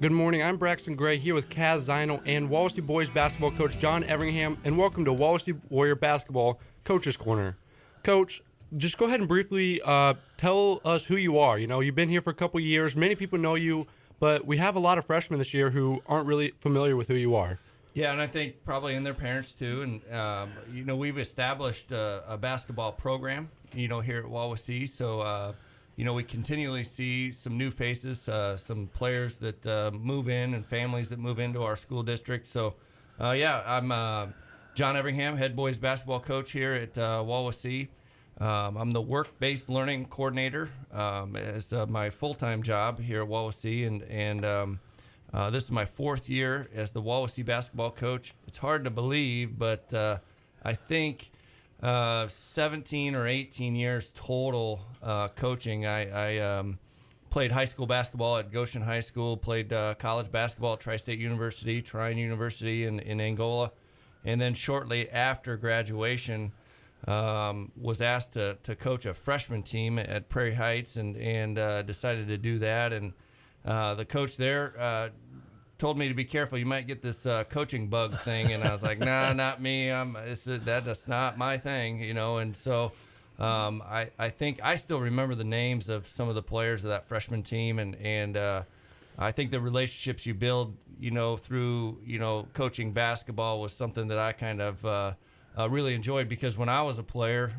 Good morning. I'm Braxton Gray here with Kaz Zinal and Wallasey Boys basketball coach John Everingham, and welcome to Wallasey Warrior Basketball Coach's Corner. Coach, just go ahead and briefly tell us who you are. You know, you've been here for a couple years. Many people know you, but we have a lot of freshmen this year who aren't really familiar with who you are. Yeah, and I think probably in their parents too. And, we've established a basketball program, here at Wallasey. So, we continually see some new faces, some players that move in and families that move into our school district. So, I'm John Everingham, head boys basketball coach here at Wallasey. I'm the work-based learning coordinator as my full-time job here at Wallasey, and this is my fourth year as the Wallasey basketball coach. It's hard to believe, but I think 17 or 18 years total coaching. I played high school basketball at Goshen High School, played college basketball at Tri-State University, Trine University in Angola, and then shortly after graduation was asked to coach a freshman team at Prairie Heights and decided to do that. And the coach there told me to be careful. You might get this coaching bug thing. And I was like, nah, not me. That's not my thing, And so I think I still remember the names of some of the players of that freshman team. And I think the relationships you build, through, coaching basketball was something that I kind of really enjoyed, because when I was a player,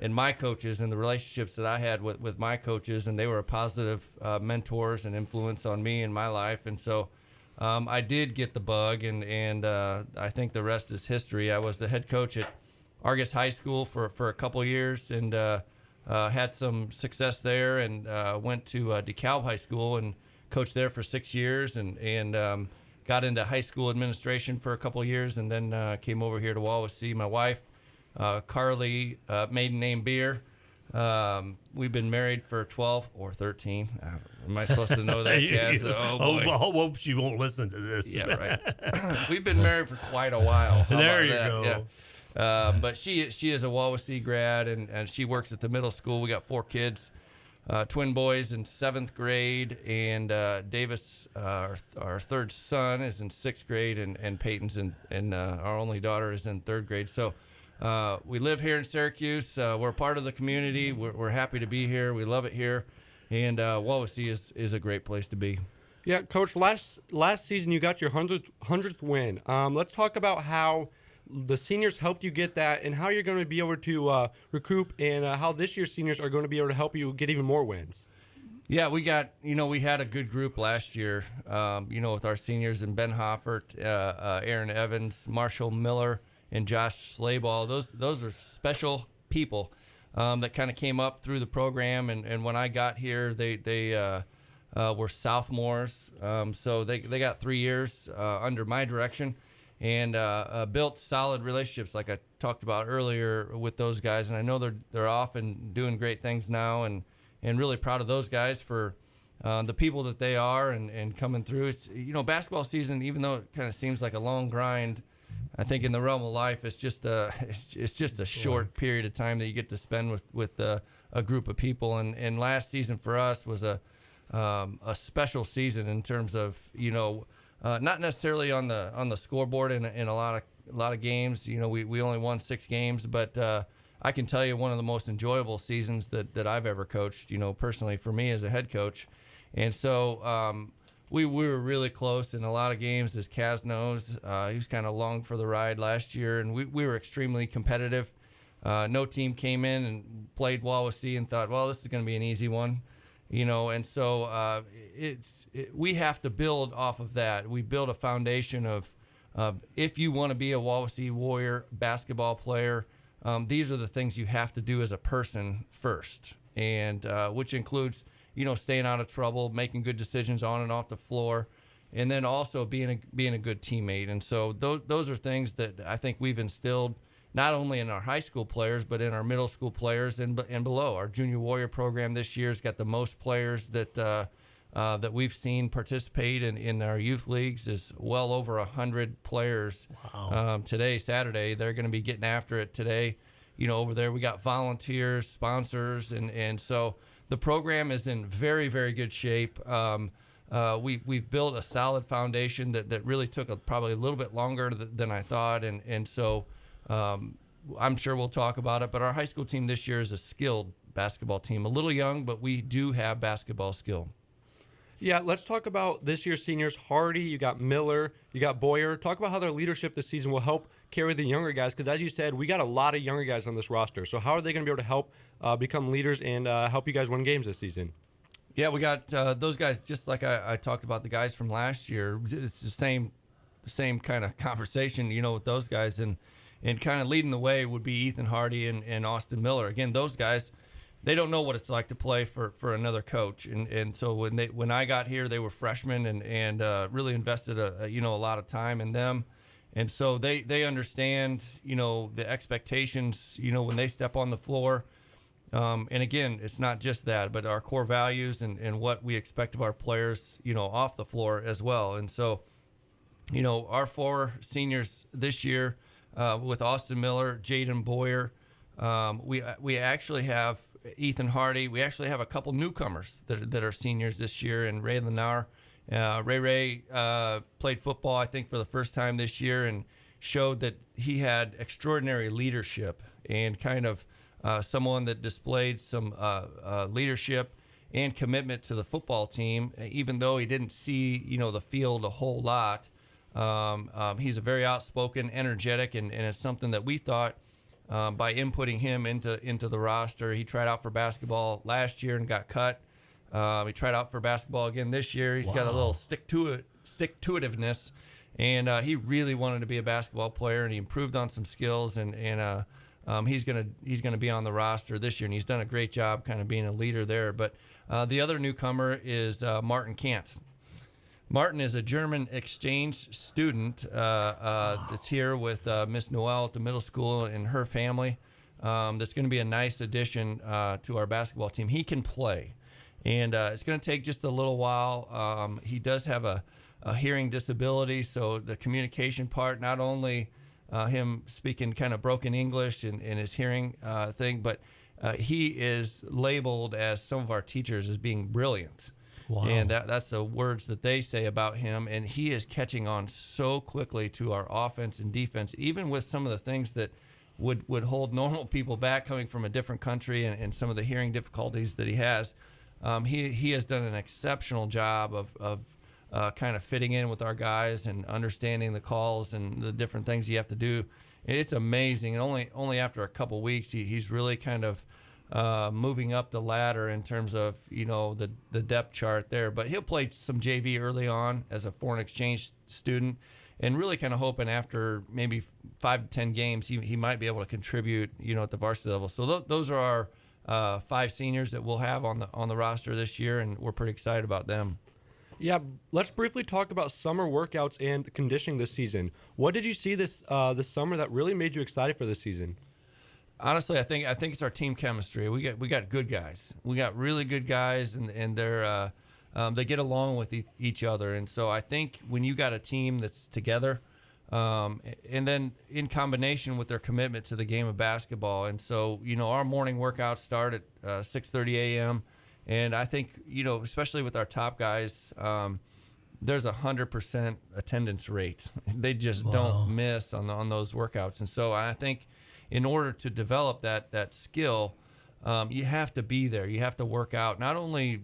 and my coaches and the relationships that I had with my coaches, and they were positive mentors and influence on me in my life. And so I did get the bug, and I think the rest is history. I was the head coach at Argus High School for a couple of years, and had some success there, and went to DeKalb High School and coached there for 6 years, and got into high school administration for a couple of years, and then came over here to Wallasey. My wife, Carly, maiden name Beer. We've been married for 12 or 13. Am I supposed to know that, Kaz? Oh, boy. I hope she won't listen to this. Yeah, right. We've been married for quite a while. There you go. Yeah. But she is a Wallasey grad, and she works at the middle school. We got 4 kids, twin boys in 7th grade, and Davis, our third son, is in 6th grade, and Peyton's and our only daughter is in 3rd grade. So we live here in Syracuse. We're part of the community. We're happy to be here. We love it here, and Wallasey is a great place to be. Yeah, Coach, last season you got your 100th win. Let's talk about how the seniors helped you get that, and how you're going to be able to recoup, and how this year's seniors are going to be able to help you get even more wins. Yeah, we had a good group last year, with our seniors in Ben Hoffert, Aaron Evans, Marshall Miller, and Josh Slayball. Those are special people that kind of came up through the program, and when I got here, they were sophomores, so they got 3 years under my direction, and built solid relationships like I talked about earlier with those guys. And I know they're off and doing great things now, and really proud of those guys for the people that they are and coming through. It's basketball season, even though it kind of seems like a long grind, I think in the realm of life, it's just a short period of time that you get to spend with a group of people. And last season for us was a special season in terms of not necessarily on the scoreboard in a lot of games. We only won 6 games, but I can tell you one of the most enjoyable seasons that I've ever coached. Personally for me as a head coach, and so. We were really close in a lot of games, as Kaz knows. He was kind of along for the ride last year, and we were extremely competitive. No team came in and played Wallasey and thought, well, this is going to be an easy one, And so we have to build off of that. We build a foundation of if you want to be a Wallasey Warrior basketball player, these are the things you have to do as a person first, and which includes staying out of trouble, making good decisions on and off the floor, and then also being a good teammate. And so those are things that I think we've instilled not only in our high school players, but in our middle school players and below. Our Junior Warrior program this year has got the most players that we've seen participate in our youth leagues. Is well over 100 players. Wow. Today, Saturday, they're going to be getting after it today. Over there we got volunteers, sponsors, and so the program is in very, very good shape. we've built a solid foundation that really took probably a little bit longer than I thought, and so I'm sure we'll talk about it. But our high school team this year is a skilled basketball team, a little young, but we do have basketball skill. Yeah, let's talk about this year's seniors. Hardy, you got Miller, you got Boyer. Talk about how their leadership this season will help carry the younger guys, because as you said, we got a lot of younger guys on this roster. So how are they going to be able to help become leaders and help you guys win games this season? Yeah, we got those guys, just like I talked about the guys from last year. It's the same kind of conversation, with those guys. And kind of leading the way would be Ethan Hardy and Austin Miller. Again, those guys, they don't know what it's like to play for another coach. And so when I got here, they were freshmen and really invested a lot of time in them. And so they understand, the expectations, when they step on the floor. And again, it's not just that, but our core values and what we expect of our players, off the floor as well. And so, our 4 seniors this year, with Austin Miller, Jaden Boyer, we actually have Ethan Hardy. We actually have a couple newcomers that are seniors this year, and Ray Lennar. Ray played football, I think, for the first time this year, and showed that he had extraordinary leadership and kind of someone that displayed some leadership and commitment to the football team, even though he didn't see, the field a whole lot. He's a very outspoken, energetic, and it's something that we thought by inputting him into the roster. He tried out for basketball last year and got cut. He tried out for basketball again this year. He's got a little stick-to-itiveness, and he really wanted to be a basketball player, and he improved on some skills, and he's gonna be on the roster this year, and he's done a great job kind of being a leader there. But the other newcomer is Martin Kant. Martin is a German exchange student that's here with Miss Noel at the middle school and her family. That's going to be a nice addition to our basketball team. He can play, and it's going to take just a little while. He does have a hearing disability, so the communication part, not only him speaking kind of broken English and his hearing thing, but he is labeled, as some of our teachers, as being brilliant. Wow. And that's the words that they say about him. And he is catching on so quickly to our offense and defense, even with some of the things that would hold normal people back coming from a different country and some of the hearing difficulties that he has. He has done an exceptional job of kind of fitting in with our guys and understanding the calls and the different things you have to do. And it's amazing. And only after a couple weeks, he's really kind of moving up the ladder in terms of the depth chart there. But he'll play some JV early on as a foreign exchange student, and really kind of hoping after maybe 5 to 10 games he might be able to contribute at the varsity level. So those are our 5 seniors that we'll have on the roster this year, and we're pretty excited about them. Yeah, let's briefly talk about summer workouts and conditioning this season. What did you see this summer that really made you excited for this season? Honestly, I think it's our team chemistry. We got good guys. We got really good guys, and they're they get along with each other. And so I think when you got a team that's together, and then in combination with their commitment to the game of basketball, and so our morning workouts start at 6:30 a.m. And I think especially with our top guys, there's 100% attendance rate. They just don't miss on those workouts. And so I think, in order to develop that skill, you have to be there. You have to work out, not only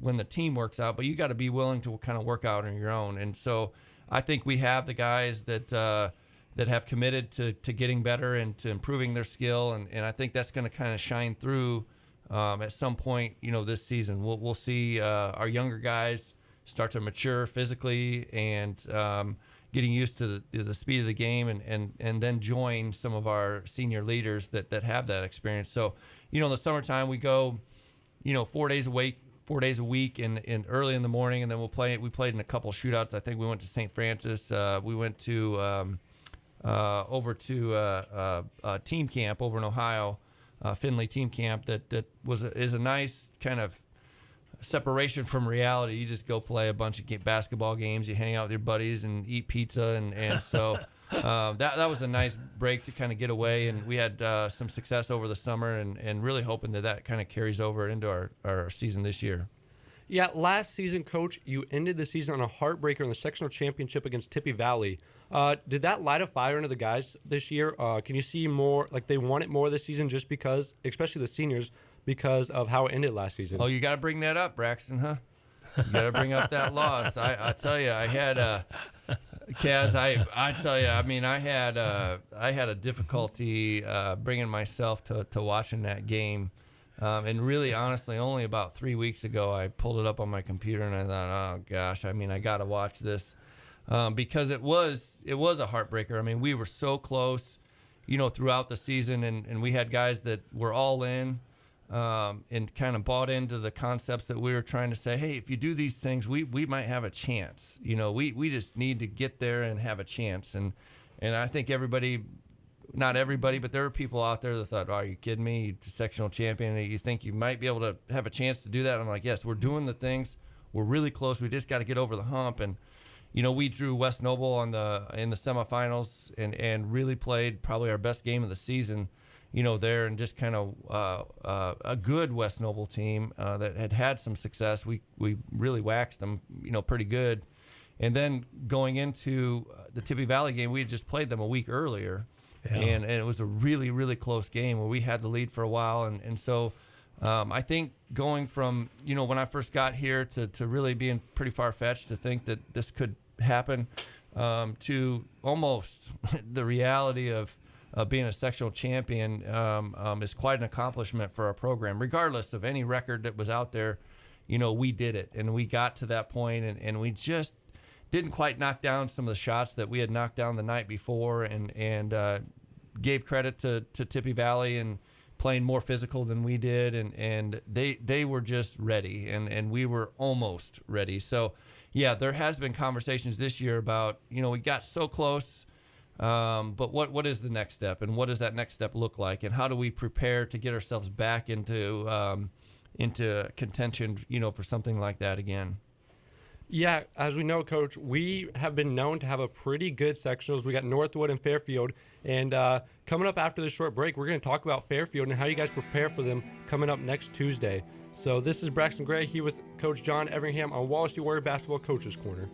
when the team works out, but you got to be willing to kind of work out on your own. And so I think we have the guys that have committed to getting better and to improving their skill, and I think that's going to kind of shine through at some point this season. We'll see our younger guys start to mature physically and getting used to the speed of the game, and then join some of our senior leaders that have that experience. So, in the summertime we go, 4 days a week and early in the morning, and then we played in a couple shootouts. I think we went to St. Francis. We went to over to team camp over in Ohio, Findlay team camp that is a nice kind of separation from reality. You just go play a bunch of basketball games, you hang out with your buddies and eat pizza, and so that was a nice break to kind of get away, and we had some success over the summer, and really hoping that kind of carries over into our season this year. Yeah, last season, Coach, you ended the season on a heartbreaker in the sectional championship against Tippy Valley. Did that light a fire into the guys this year? Can you see more, like they want it more this season just because, especially the seniors, because of how it ended last season? Oh, you got to bring that up, Braxton, huh? You got to bring up that loss. I tell you, I had Kaz. I tell you, I mean, I had a difficulty bringing myself to watching that game, and really, honestly, only about 3 weeks ago, I pulled it up on my computer and I thought, oh gosh, I mean, I got to watch this because it was a heartbreaker. I mean, we were so close, throughout the season, and we had guys that were all in. And kind of bought into the concepts that we were trying to say, hey, if you do these things, we might have a chance. We just need to get there and have a chance. And I think not everybody, but there were people out there that thought, oh, are you kidding me? You're the sectional champion. You think you might be able to have a chance to do that? I'm like, yes, we're doing the things. We're really close. We just got to get over the hump. And, we drew West Noble in the semifinals and really played probably our best game of the season. There, and just kind of a good West Noble team that had some success. We really waxed them, pretty good. And then going into the Tippy Valley game, we had just played them a week earlier, and it was a really, really close game where we had the lead for a while. And so I think going from, when I first got here to really being pretty far-fetched to think that this could happen to almost the reality of being a sectional champion is quite an accomplishment for our program. Regardless of any record that was out there, we did it, and we got to that point, and we just didn't quite knock down some of the shots that we had knocked down the night before, and gave credit to Tippy Valley and playing more physical than we did, and they were just ready, and we were almost ready. So, yeah, there has been conversations this year about, we got so close. But what is the next step, and what does that next step look like, and how do we prepare to get ourselves back into contention, for something like that again? Yeah, as we know, Coach, we have been known to have a pretty good sectionals. We got Northwood and Fairfield, and coming up after this short break, we're going to talk about Fairfield and how you guys prepare for them coming up next Tuesday. So this is Braxton Gray here with Coach John Everingham on Wallace Warrior Basketball Coaches Corner.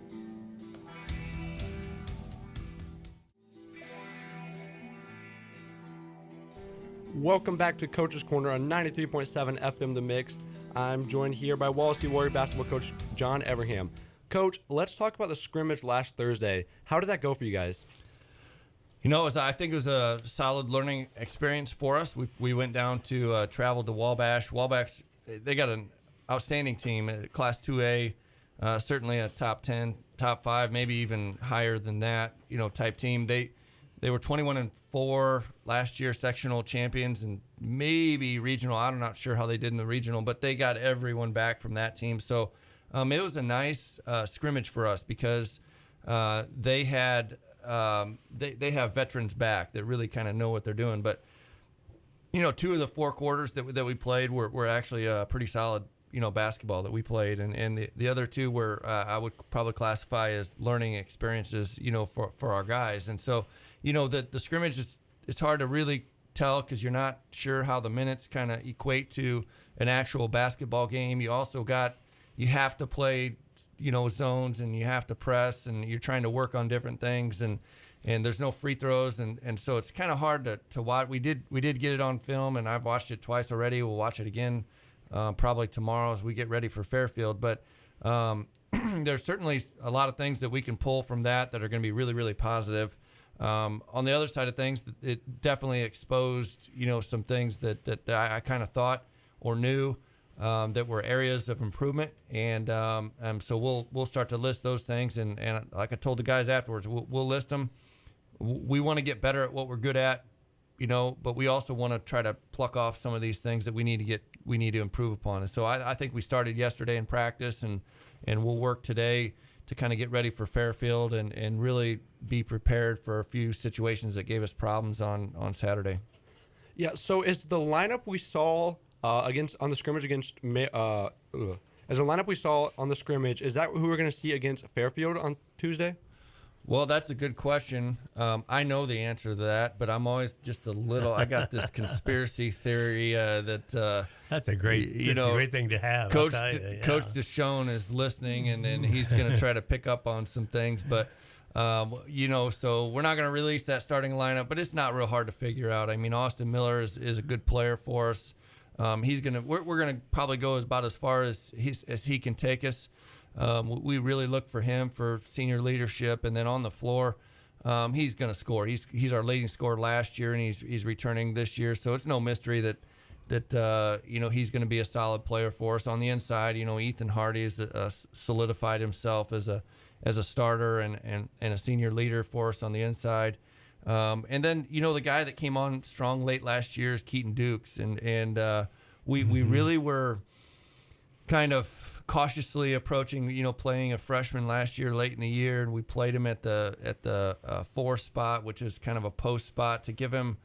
Welcome back to Coach's Corner on 93.7 FM The Mix. I'm joined here by Wallace Warrior basketball coach John Everingham. Coach, let's talk about the scrimmage last Thursday. How did that go for you guys? I think it was a solid learning experience for us. We went down to travel to Wabash. Wabash, they got an outstanding team, Class 2A, certainly a top 10, top 5, maybe even higher than that, type team. They were 21-4 last year, sectional champions, and maybe regional. I'm not sure how they did in the regional, but they got everyone back from that team. So it was a nice scrimmage for us because they had they have veterans back that really kind of know what they're doing. But 2 of the 4 quarters that we played were actually pretty solid. Basketball that we played, and the other 2 were I would probably classify as learning experiences, for our guys. And so, the scrimmage it's hard to really tell because you're not sure how the minutes kind of equate to an actual basketball game. You also you have to play, zones, and you have to press, and you're trying to work on different things, and there's no free throws, and so it's kind of hard to watch. We did get it on film, and I've watched it twice already. We'll watch it again. Probably tomorrow as we get ready for Fairfield. But there's certainly a lot of things that we can pull from that are going to be really, really positive. On the other side of things, it definitely exposed, some things that I kind of thought or knew that were areas of improvement. And so we'll start to list those things. And like I told the guys afterwards, we'll list them. We want to get better at what we're good at. But we also want to try to pluck off some of these things that we need to improve upon. And so I think we started yesterday in practice, and we'll work today to kind of get ready for Fairfield and really be prepared for a few situations that gave us problems on Saturday. Yeah. So is the lineup we saw on the scrimmage against as the lineup we saw on the scrimmage, is that who we're going to see against Fairfield on Tuesday? Well, that's a good question. I know the answer to that, but I'm always just a little. I got this conspiracy theory that That's a great, great thing to have. Coach I'll tell you, yeah. Coach Deshaun is listening, and he's going to try to pick up on some things. But so we're not going to release that starting lineup, but it's not real hard to figure out. I mean, Austin Miller is a good player for us. We're going to probably go about as far as he can take us. We really look for him for senior leadership, and then on the floor, he's going to score. He's our leading scorer last year, and he's returning this year. So it's no mystery that he's going to be a solid player for us. On the inside, Ethan Hardy has solidified himself as a starter and a senior leader for us on the inside. And then the guy that came on strong late last year is Keaton Dukes, and we really were kind of cautiously approaching, playing a freshman last year late in the year, and we played him at the 4 spot, which is kind of a post spot, to give him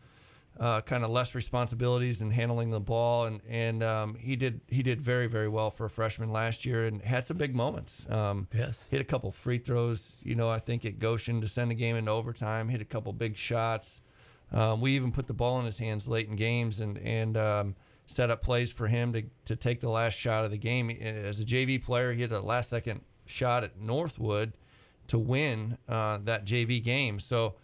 kind of less responsibilities in handling the ball, and he did very, very well for a freshman last year and had some big moments. Yes. Hit a couple free throws, I think at Goshen to send the game into overtime. Hit a couple big shots. We even put the ball in his hands late in games and set up plays for him to take the last shot of the game. As a JV player, he had a last-second shot at Northwood to win that JV game. So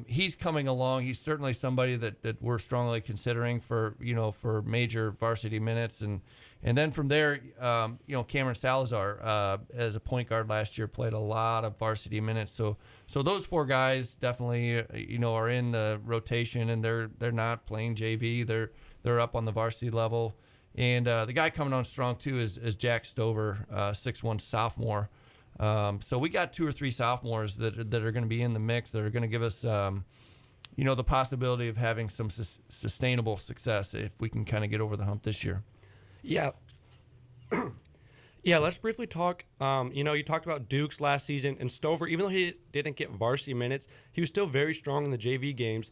he's coming along. He's certainly somebody that we're strongly considering for major varsity minutes. And then from there, Cameron Salazar as a point guard last year played a lot of varsity minutes. So those 4 guys definitely are in the rotation, and they're not playing JV. They're up on the varsity level. And the guy coming on strong too is Jack Stover, 6'1" sophomore. So we got 2 or 3 sophomores that are going to be in the mix, that are going to give us, the possibility of having some sustainable success if we can kind of get over the hump this year. Yeah. Yeah, let's briefly talk. You talked about Dukes last season, and Stover, even though he didn't get varsity minutes, he was still very strong in the JV games.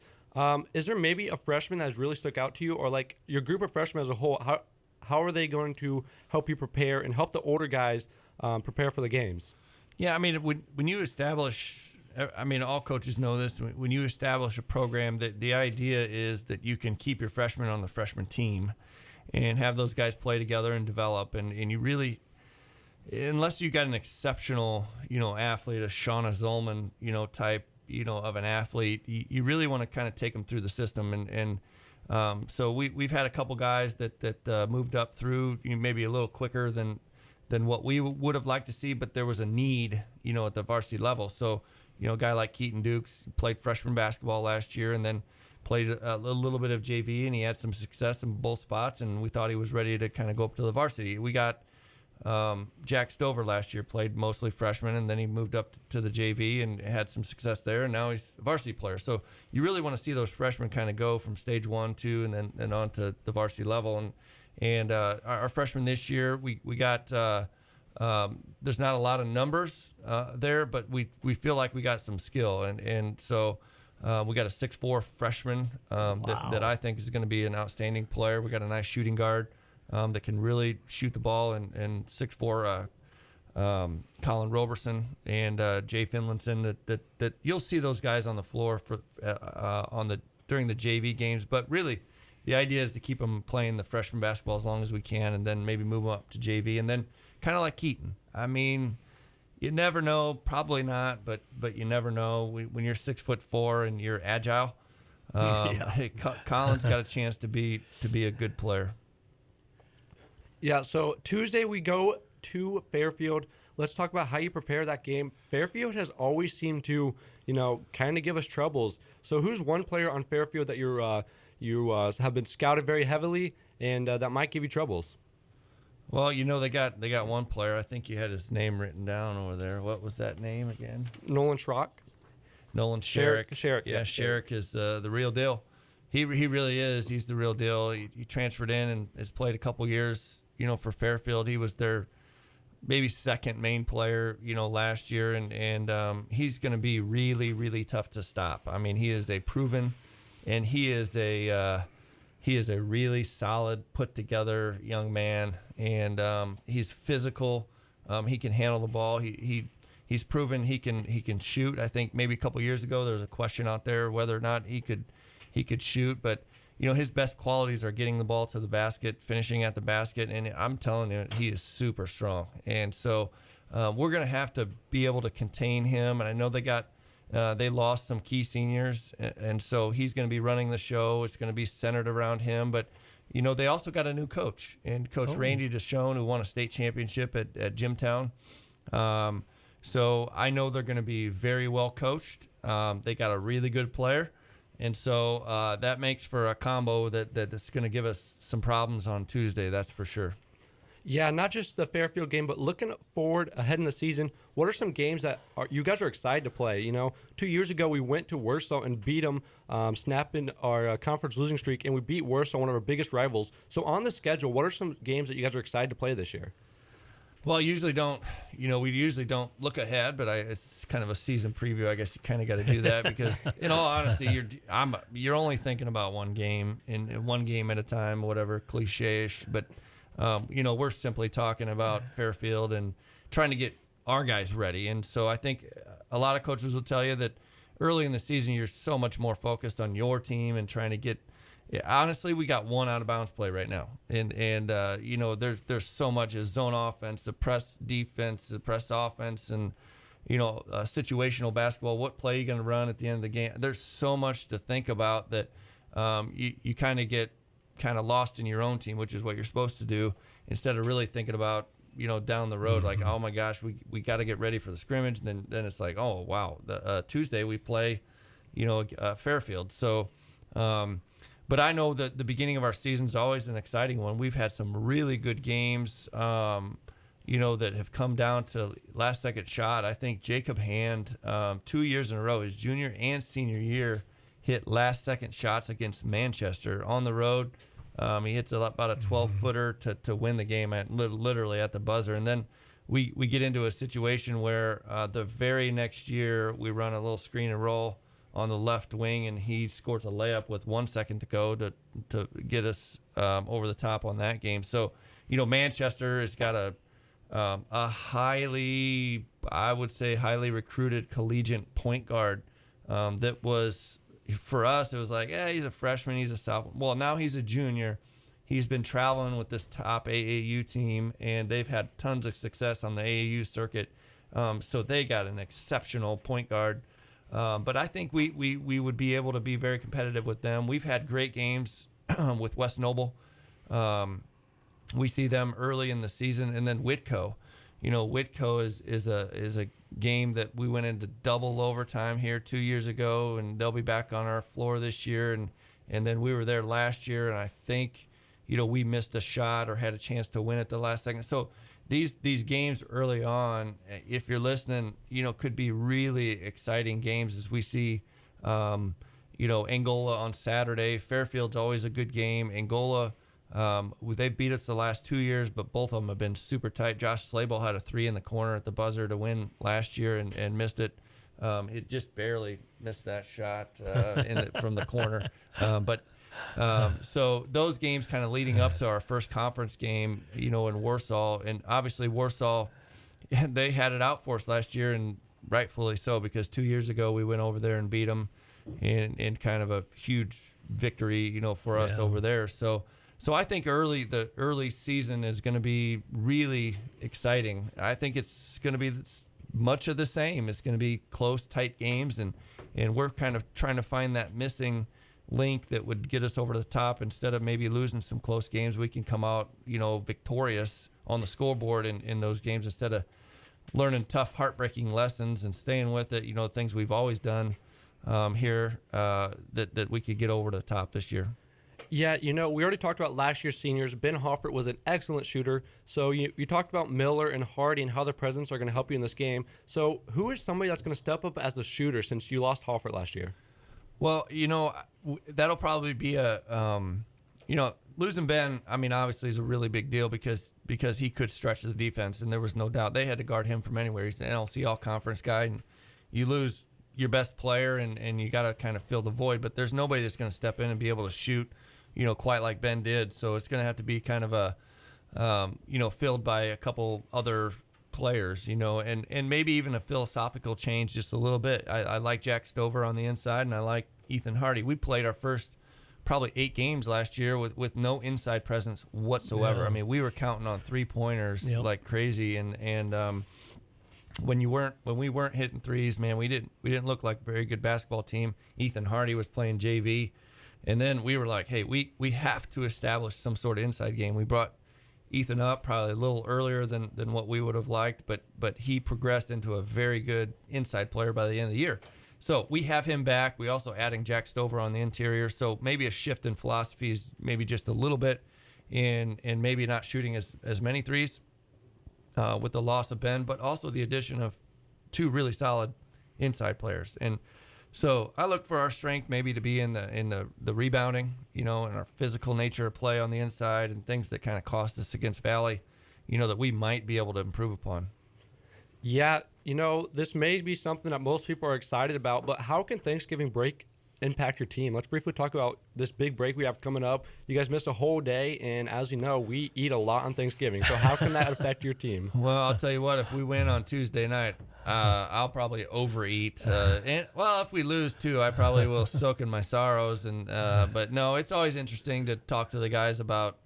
Is there maybe a freshman that has really stuck out to you, or like your group of freshmen as a whole? How are they going to help you prepare and help the older guys prepare for the games? Yeah, I mean, when you establish, all coaches know this. When you establish a program, the idea is that you can keep your freshmen on the freshman team and have those guys play together and develop. And you really, unless you got an exceptional, athlete, a Shauna Zolman, type, of an athlete, you really want to kind of take them through the system. So we've had a couple guys that moved up through maybe a little quicker than what we would have liked to see, but there was a need, at the varsity level. So, a guy like Keaton Dukes played freshman basketball last year and then played a little bit of JV, and he had some success in both spots, and we thought he was ready to kind of go up to the varsity. We got Jack Stover last year, played mostly freshman, and then he moved up to the JV and had some success there, and now he's a varsity player. So you really want to see those freshmen kind of go from stage 1, 2, and then on to the varsity level. And our freshmen this year, we got there's not a lot of numbers there, but we feel like we got some skill, and so we got a 6'4" freshman that I think is going to be an outstanding player. We got a nice shooting guard that can really shoot the ball, and 6'4" Colin Roberson and Jay Finlinson. That you'll see those guys on the floor for during the JV games, but really. The idea is to keep them playing the freshman basketball as long as we can, and then maybe move them up to JV, and then kind of like Keaton. I mean, you never know, probably not, but you never know when you're 6'4" and you're agile. Hey, Colin's got a chance to be a good player. Yeah. So Tuesday we go to Fairfield. Let's talk about how you prepare that game. Fairfield has always seemed to, kind of give us troubles. So who's one player on Fairfield that you have been scouted very heavily, and that might give you troubles? Well, they got one player. I think you had his name written down over there. What was that name again? Nolan Schrock. Nolan Sherrick. Sherrick. Yeah, Sherrick is the real deal. He really is. He's the real deal. He transferred in and has played a couple years, for Fairfield. He was their maybe second main player, last year, and he's going to be really, really tough to stop. I mean, he is a proven. And he is a really solid, put together young man, and he's physical. He can handle the ball. He he's proven he can shoot. I think maybe a couple years ago there was a question out there whether or not he could shoot, but his best qualities are getting the ball to the basket, finishing at the basket, and I'm telling you, he is super strong. And so we're going to have to be able to contain him. And I know they lost some key seniors, and so he's going to be running the show. It's going to be centered around him. But, they also got a new coach, and Coach Randy Deschone, who won a state championship at Jimtown. So I know they're going to be very well coached. They got a really good player. And so that makes for a combo that's going to give us some problems on Tuesday, that's for sure. Yeah, not just the Fairfield game, but looking forward ahead in the season, what are some games that you guys are excited to play? 2 years ago we went to Warsaw and beat them, snapping our conference losing streak, and we beat Warsaw, one of our biggest rivals. So on the schedule, what are some games that you guys are excited to play this year? Well, we usually don't look ahead, but it's kind of a season preview. I guess you kind of got to do that because, in all honesty, you're only thinking about one game and one game at a time, whatever, cliche-ish. But we're simply talking about Fairfield and trying to get our guys ready. And so I think a lot of coaches will tell you that early in the season you're so much more focused on your team and trying to get. Yeah, honestly, we got one out of bounds play right now, and there's so much as zone offense, the press defense, the press offense, and situational basketball. What play are you going to run at the end of the game? There's so much to think about that you kind of get lost in your own team, which is what you're supposed to do, instead of really thinking about down the road, like, oh my gosh, we got to get ready for the scrimmage, and then it's like, oh wow, Tuesday we play Fairfield, so. But I know that the beginning of our season is always an exciting one. We've had some really good games, that have come down to last-second shot. I think Jacob Hand, 2 years in a row, his junior and senior year, hit last-second shots against Manchester on the road. He hits about a 12-footer to win the game, literally at the buzzer. And then we get into a situation where the very next year we run a little screen and roll on the left wing, and he scores a layup with 1 second to go to get us over the top on that game. So, Manchester has got a highly recruited collegiate point guard that was, for us, it was like, he's a freshman, he's a sophomore. Well, now he's a junior. He's been traveling with this top AAU team, and they've had tons of success on the AAU circuit. So they got an exceptional point guard. But I think we would be able to be very competitive with them. We've had great games with West Noble. We see them early in the season, and then Whitco. Whitco is a game that we went into double overtime here 2 years ago, and they'll be back on our floor this year. And then we were there last year, and I think we missed a shot or had a chance to win at the last second. So these games early on, if you're listening, could be really exciting games as we see, Angola on Saturday. Fairfield's always a good game. Angola, they beat us the last 2 years, but both of them have been super tight. Josh Slayball had a 3 in the corner at the buzzer to win last year and missed it. It just barely missed that shot from the corner. So those games kind of leading up to our first conference game, in Warsaw, and obviously Warsaw, they had it out for us last year, and rightfully so, because 2 years ago we went over there and beat them in kind of a huge victory, for us over there. So I think the early season is going to be really exciting. I think it's going to be much of the same. It's going to be close, tight games, and we're kind of trying to find that missing link that would get us over the top. Instead of maybe losing some close games, we can come out, victorious on the scoreboard in those games, instead of learning tough, heartbreaking lessons and staying with it, things we've always done here, that we could get over the top this year. Yeah, we already talked about last year's seniors. Ben Hoffert was an excellent shooter. So you talked about Miller and Hardy and how their presence are going to help you in this game. So who is somebody that's going to step up as a shooter since you lost Hoffert last year? Well, that'll probably be losing Ben, obviously is a really big deal because he could stretch the defense, and there was no doubt they had to guard him from anywhere. He's an NLC all-conference guy, and you lose your best player, and you got to kind of fill the void. But there's nobody that's going to step in and be able to shoot, quite like Ben did. So it's going to have to be kind of a, filled by a couple other players, and maybe even a philosophical change just a little bit. I like Jack Stover on the inside, and I like Ethan Hardy. We played our first probably 8 games last year with no inside presence whatsoever. Yeah. I mean, we were counting on 3-pointers like crazy, and when we weren't hitting threes, man, we didn't look like a very good basketball team. Ethan Hardy was playing JV, and then we were like, hey, we have to establish some sort of inside game. We brought Ethan up probably a little earlier than what we would have liked, but he progressed into a very good inside player by the end of the year. So we have him back. We also adding Jack Stover on the interior. So maybe a shift in philosophy is maybe just a little bit, and maybe not shooting as many threes with the loss of Ben, but also the addition of 2 really solid inside players. And so I look for our strength maybe to be in the rebounding, and our physical nature of play on the inside and things that kind of cost us against Valley, that we might be able to improve upon. Yeah, this may be something that most people are excited about, but how can Thanksgiving break impact your team? Let's briefly talk about this big break we have coming up. You guys missed a whole day, and as you know, we eat a lot on Thanksgiving. So how can that affect your team? Well, I'll tell you what, if we win on Tuesday night, I'll probably overeat. And if we lose too, I probably will soak in my sorrows. But no, it's always interesting to talk to the guys about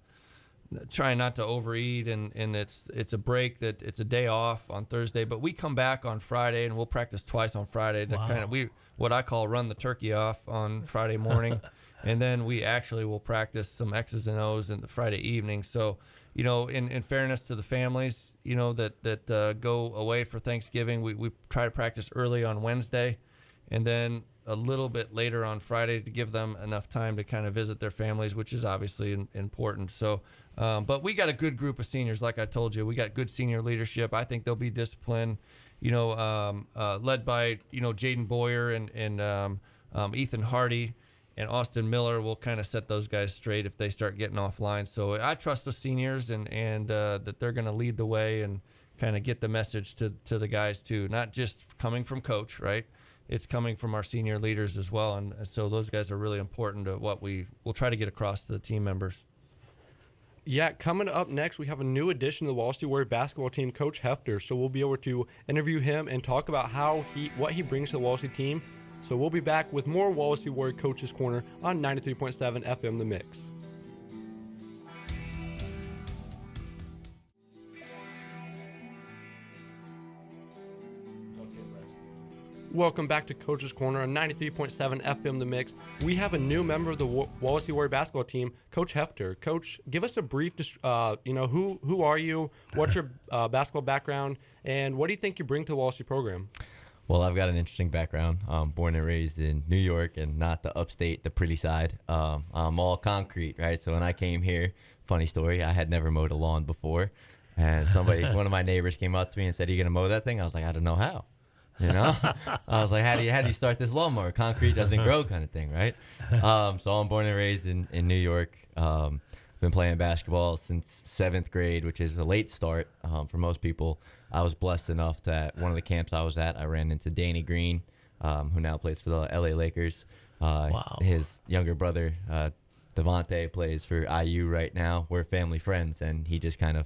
trying not to overeat, and it's a break, that it's a day off on Thursday, but we come back on Friday and we'll practice twice on Friday to kind of what I call run the turkey off on Friday morning, and then we actually will practice some X's and O's in the Friday evening. So in fairness to the families that go away for Thanksgiving, we try to practice early on Wednesday, and then a little bit later on Friday to give them enough time to kind of visit their families, which is obviously important. So, but we got a good group of seniors. Like I told you, we got good senior leadership. I think they'll be disciplined, led by, Jaden Boyer and Ethan Hardy and Austin Miller will kind of set those guys straight if they start getting offline. So I trust the seniors and that they're going to lead the way and kind of get the message to the guys too, not just coming from coach, right? It's coming from our senior leaders as well. And so those guys are really important to what we will try to get across to the team members. Yeah, coming up next, we have a new addition to the Wall Street Warrior basketball team, Coach Hefter. So we'll be able to interview him and talk about what he brings to the Wall Street team. So we'll be back with more Wall Street Warrior Coaches Corner on 93.7 FM The Mix. Welcome back to Coach's Corner on 93.7 FM The Mix. We have a new member of the Wallace Warrior basketball team, Coach Hefter. Coach, give us a brief, who are you, what's your basketball background, and what do you think you bring to the Wallace program? Well, I've got an interesting background. Born and raised in New York and not the upstate, the pretty side. I'm all concrete, right? So when I came here, funny story, I had never mowed a lawn before. And one of my neighbors came up to me and said, "Are you going to mow that thing?" I was like, "I don't know how." I was like, how do you start this lawnmower? Concrete doesn't grow, kind of thing, right? So I'm born and raised in New York. Been playing basketball since 7th grade, which is a late start for most people. I was blessed enough that one of the camps I was at, I ran into Danny Green, who now plays for the LA Lakers. Wow. His younger brother, Devontae, plays for IU right now. We're family friends, and he just kind of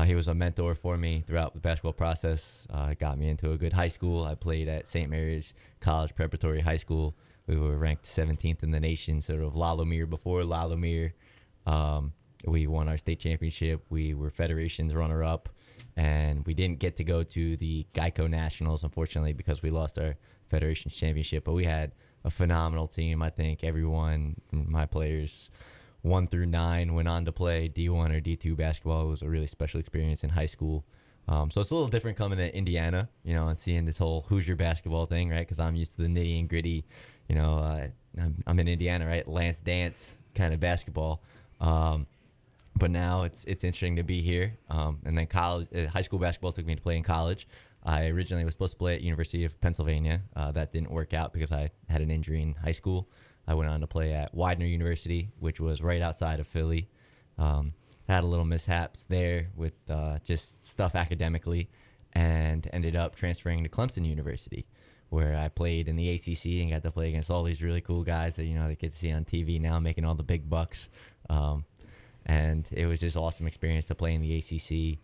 he was a mentor for me throughout the basketball process. Got me into a good high school. I played at St. Mary's College Preparatory High School. We were ranked 17th in the nation, sort of Lalomere before Lalomere. We won our state championship. We were Federation's runner-up, and we didn't get to go to the Geico Nationals, unfortunately, because we lost our Federation's championship. But we had a phenomenal team. I think everyone, my players, 1 through 9 went on to play D1 or D2 basketball. It was a really special experience in high school. So it's a little different coming to Indiana, and seeing this whole Hoosier basketball thing, right? Because I'm used to the nitty and gritty, I'm in Indiana, right? Lance Dance kind of basketball. But now it's interesting to be here. And then high school basketball took me to play in college. I originally was supposed to play at University of Pennsylvania. That didn't work out because I had an injury in high school. I went on to play at Widener University, which was right outside of Philly. Had a little mishaps there with just stuff academically, and ended up transferring to Clemson University, where I played in the ACC and got to play against all these really cool guys that they get to see on TV now, making all the big bucks. And it was just an awesome experience to play in the ACC.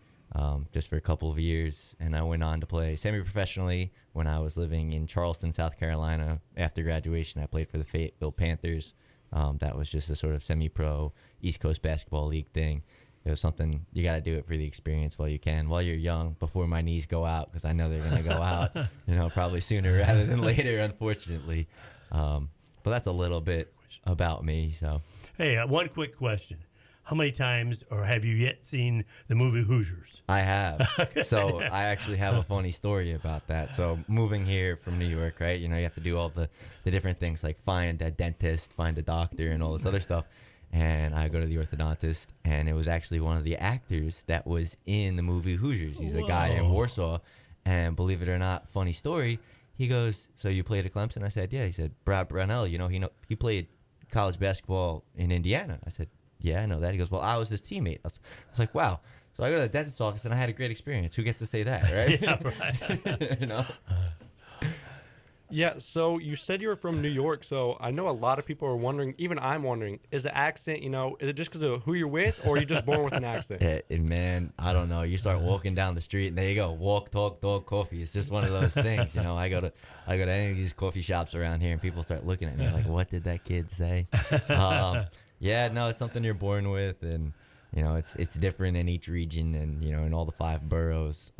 just for a couple of years. And I went on to play semi-professionally when I was living in Charleston, South Carolina. After graduation, I played for the Fayetteville Panthers. That was just a sort of semi-pro East Coast Basketball League thing. It was something, you got to do it for the experience while you can, while you're young, before my knees go out, because I know they're going to go out, probably sooner rather than later, unfortunately. But that's a little bit about me. So, hey, one quick question. How many times or have you yet seen the movie Hoosiers? I have. So I actually have a funny story about that. So moving here from New York, right, you have to do all the different things like find a dentist, find a doctor, and all this other stuff. And I go to the orthodontist, and it was actually one of the actors that was in the movie Hoosiers. He's a guy in Warsaw, and believe it or not, funny story, he goes, so you played at Clemson? I said, yeah. He said, Brad Brownell, he played college basketball in Indiana. I said, yeah, I know that. He goes, well, I was his teammate. I was like, wow. So I go to the dentist's office, and I had a great experience. Who gets to say that, right? Yeah, right. Yeah, so you said you were from New York, so I know a lot of people are wondering, even I'm wondering, is the accent, is it just because of who you're with, or are you just born with an accent? Man, I don't know. You start walking down the street, and there you go. Walk, talk, dog, coffee. It's just one of those things, I go to any of these coffee shops around here, and people start looking at me like, what did that kid say? Yeah, no, it's something you're born with, and, it's different in each region and, in all the 5 boroughs.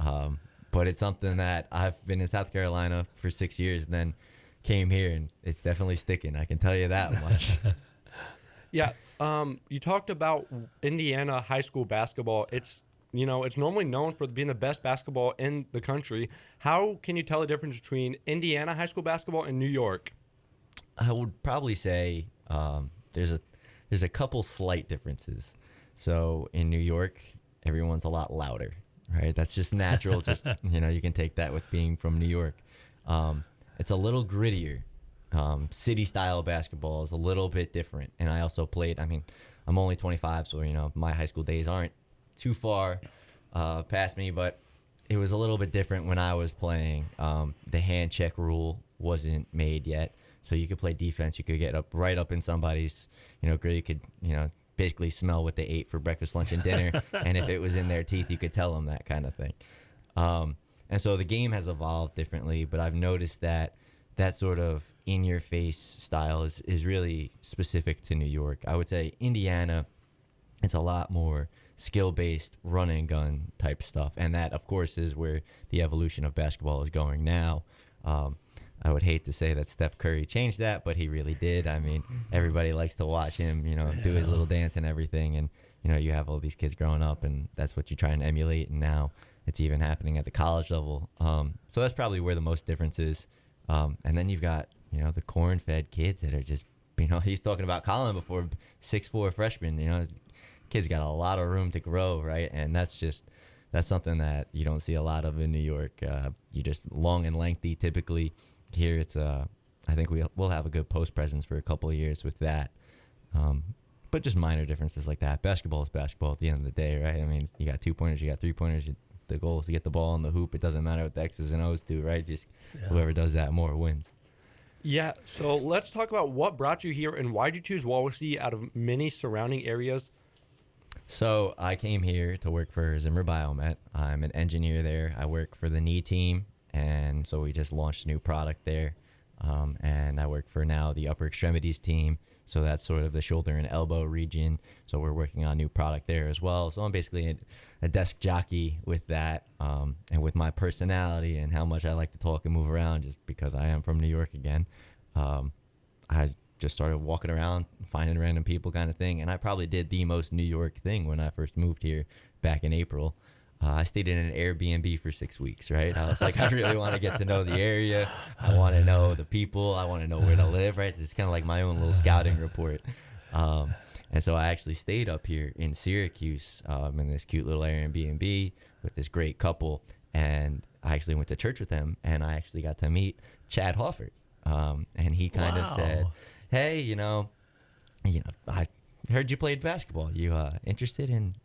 But it's something that I've been in South Carolina for 6 years and then came here, and it's definitely sticking. I can tell you that much. Yeah. You talked about Indiana high school basketball. It's normally known for being the best basketball in the country. How can you tell the difference between Indiana high school basketball and New York? I would probably say there's a couple slight differences. So in New York, everyone's a lot louder. Right, that's just natural. Just you can take that with being from New York. It's a little grittier. City-style basketball is a little bit different. And I also played. I'm only 25, so my high school days aren't too far past me. But it was a little bit different when I was playing. The hand check rule wasn't made yet, so you could play defense. You could get right up in somebody's grill. You could basically smell what they ate for breakfast, lunch, and dinner. And if it was in their teeth, you could tell them, that kind of thing. And so the game has evolved differently, but I've noticed that sort of in-your-face style is really specific to New York. I would say Indiana, it's a lot more skill-based run and gun type stuff. And that, of course, is where the evolution of basketball is going now. I would hate to say that Steph Curry changed that, but he really did. Everybody likes to watch him, do his little dance and everything. And, you have all these kids growing up, and that's what you try and emulate. And now it's even happening at the college level. So that's probably where the most difference is. And then you've got, the corn-fed kids that are just, he's talking about Colin before, 6'4" freshman. Kid's got a lot of room to grow, right? And that's something that you don't see a lot of in New York. You just long and lengthy typically. Here it's I think we'll have a good post presence for a couple of years with that, but just minor differences like that. Basketball is basketball at the end of the day, right? You got 2-pointers, you got 3-pointers. The goal is to get the ball in the hoop. It doesn't matter what the X's and O's do, right? Just whoever does that more wins. Yeah. So let's talk about what brought you here and why did you choose Wawasee out of many surrounding areas. So I came here to work for Zimmer Biomet. I'm an engineer there. I work for the knee team. And so we just launched a new product there. And I work for now the upper extremities team. So that's sort of the shoulder and elbow region. So we're working on a new product there as well. So I'm basically a desk jockey with that. And with my personality and how much I like to talk and move around, just because I am from New York again, I just started walking around, finding random people kind of thing. And I probably did the most New York thing when I first moved here back in April. I stayed in an Airbnb for 6 weeks, right? I was like, I really want to get to know the area. I want to know the people. I want to know where to live, right? It's kind of like my own little scouting report. And so I actually stayed up here in Syracuse in this cute little Airbnb with this great couple. And I actually went to church with them, and I actually got to meet Chad Hoffert. And he kind of said, hey, I heard you played basketball. You interested in,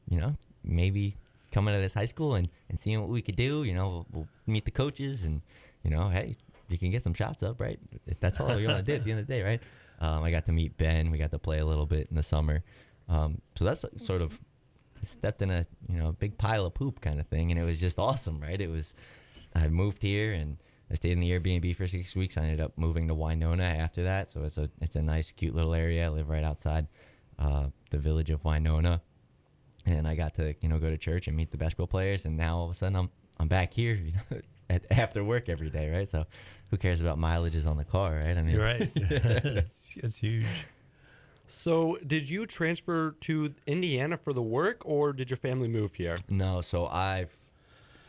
maybe coming to this high school and seeing what we could do? We'll meet the coaches and, hey, you can get some shots up, right? That's all we want to do at the end of the day, right? I got to meet Ben. We got to play a little bit in the summer. So that's sort of stepped in a big pile of poop kind of thing, and it was just awesome, right? I moved here and I stayed in the Airbnb for 6 weeks. I ended up moving to Winona after that, so it's a nice, cute little area. I live right outside the village of Winona, and I got to go to church and meet the basketball players. And now all of a sudden I'm back here after work every day, right? So who cares about mileages on the car, right? I mean, You're right. That's huge. So, did you transfer to Indiana for the work, or did your family move here? No, so I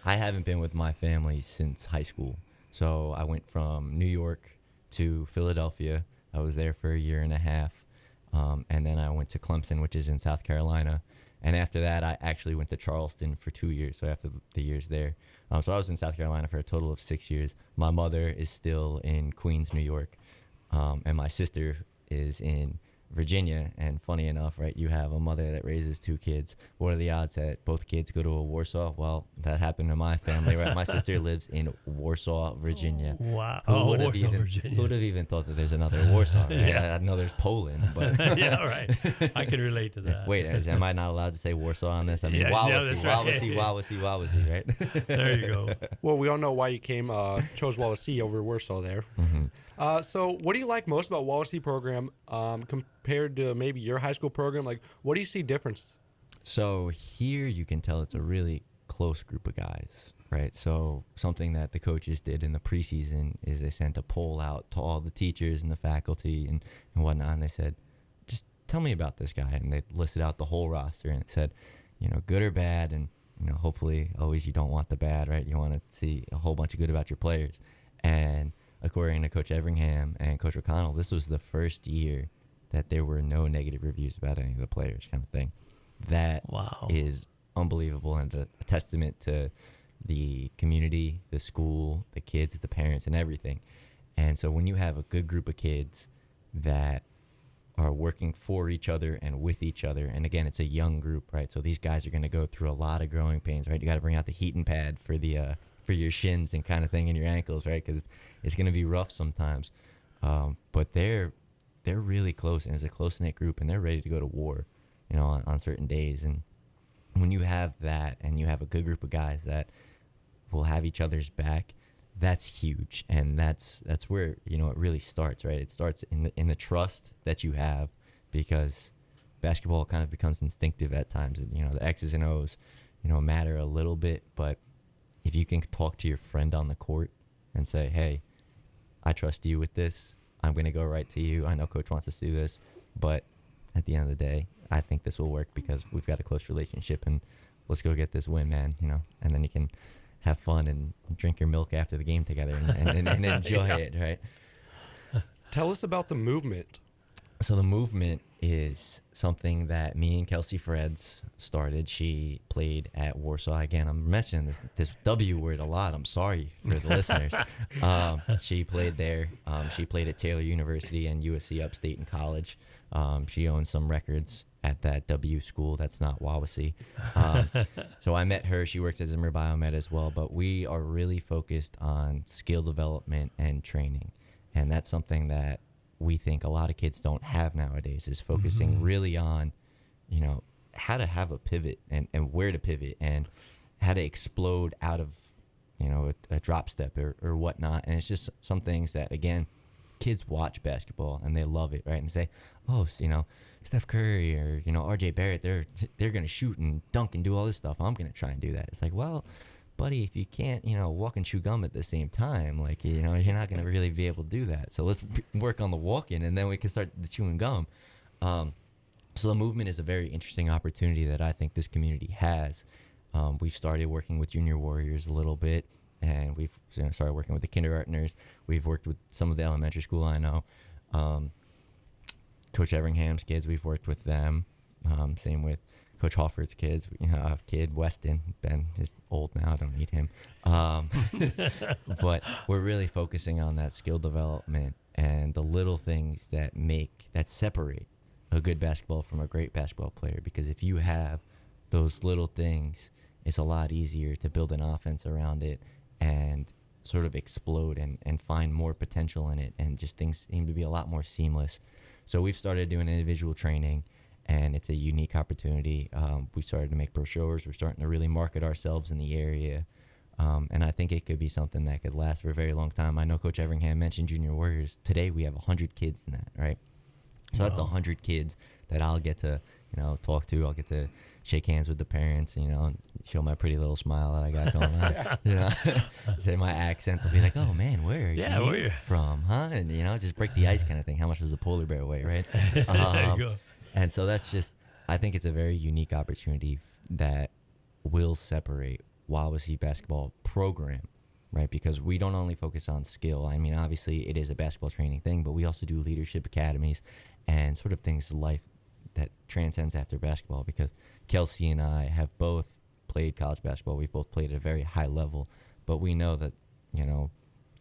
haven't been with my family since high school. So I went from New York to Philadelphia. I was there for a year and a half, and then I went to Clemson, which is in South Carolina. And after that, I actually went to Charleston for 2 years. So after the years there, so I was in South Carolina for a total of 6 years. My mother is still in Queens, New York, and my sister is in Virginia. And funny enough, right, you have a mother that raises 2 kids. What are the odds that both kids go to a Warsaw? Well, that happened to my family, right? My sister lives in Warsaw, Virginia. Wow. Who Warsaw, Virginia. would have even thought that there's another Warsaw, right? Yeah. I know there's Poland, but Yeah, right. I can relate to that. wait, am I not allowed to say Warsaw on this? I mean, Yeah, no, Wawasee, that's right. Wawasee, right? There you go. Well, we all know why you chose Wawasee over Warsaw there. So, what do you like most about Wawasee program compared to maybe your high school program? Like, what do you see difference? So here you can tell it's a really close group of guys, right? So something that the coaches did in the preseason is they sent a poll out to all the teachers and the faculty and whatnot, and they said, just tell me about this guy. And they listed out the whole roster, and it said, good or bad, and hopefully always you don't want the bad, right? You want to see a whole bunch of good about your players. And according to Coach Everingham and Coach O'Connell, this was the first year that there were no negative reviews about any of the players, kind of thing. That Wow. is unbelievable, and a testament to the community, the school, the kids, the parents, and everything. And so when you have a good group of kids that are working for each other and with each other, and again, it's a young group, right? So these guys are going to go through a lot of growing pains, right? You got to bring out the heating pad for your shins and kind of thing in your ankles, right? Because it's going to be rough sometimes. But they're really close, and it's a close-knit group, and they're ready to go to war, on certain days. And when you have that, and you have a good group of guys that will have each other's back, that's huge. And that's where it really starts, right? It starts in the trust that you have, because basketball kind of becomes instinctive at times. The X's and O's matter a little bit, but if you can talk to your friend on the court and say, hey, I trust you with this, I'm going to go right to you, I know coach wants us to do this, but at the end of the day, I think this will work because we've got a close relationship, and let's go get this win, man, and then you can have fun and drink your milk after the game together and enjoy it, right? Tell us about the movement. So the movement is something that me and Kelsey Freds started. She played at Warsaw. Again, I'm mentioning this W word a lot. I'm sorry for the listeners. She played there. She played at Taylor University and USC Upstate in college. She owns some records at that W school. That's not Wawasee. So I met her. She works at Zimmer Biomed as well. But we are really focused on skill development and training. And that's something that we think a lot of kids don't have nowadays, is focusing really on, how to have a pivot and where to pivot and how to explode out of, a drop step or whatnot. And it's just some things that, again, kids watch basketball and they love it, right? And say, oh, Steph Curry or, RJ Barrett, they're going to shoot and dunk and do all this stuff. I'm going to try and do that. It's like, well, buddy, if you can't, walk and chew gum at the same time, like, you're not going to really be able to do that. So let's work on the walking, and then we can start the chewing gum. So the movement is a very interesting opportunity that I think this community has. We've started working with Junior Warriors a little bit, and we've started working with the kindergartners. We've worked with some of the elementary school I know. Coach Everingham's kids, we've worked with them. Same with Coach Hawford's kids. I have a kid, Weston. Ben is old now. I don't need him. But we're really focusing on that skill development and the little things that separate a good basketball from a great basketball player. Because if you have those little things, it's a lot easier to build an offense around it and sort of explode and find more potential in it. And just things seem to be a lot more seamless. So we've started doing individual training. and it's a unique opportunity. We started to make brochures. We're starting to really market ourselves in the area. And I think it could be something that could last for a very long time. I know Coach Everingham mentioned Junior Warriors. Today we have 100 kids in that, right? So that's 100 kids that I'll get to, talk to. I'll get to shake hands with the parents, and show my pretty little smile that I got going on. Say my accent. They'll be like, "Oh man, where are you from, huh?" And just break the ice kind of thing. How much does a polar bear weigh, right? There you go. And so that's just, I think it's a very unique opportunity that will separate Wawasee basketball program, right? Because we don't only focus on skill. I mean, obviously it is a basketball training thing, but we also do leadership academies and sort of things in life that transcends after basketball, because Kelsey and I have both played college basketball. We've both played at a very high level, but we know that,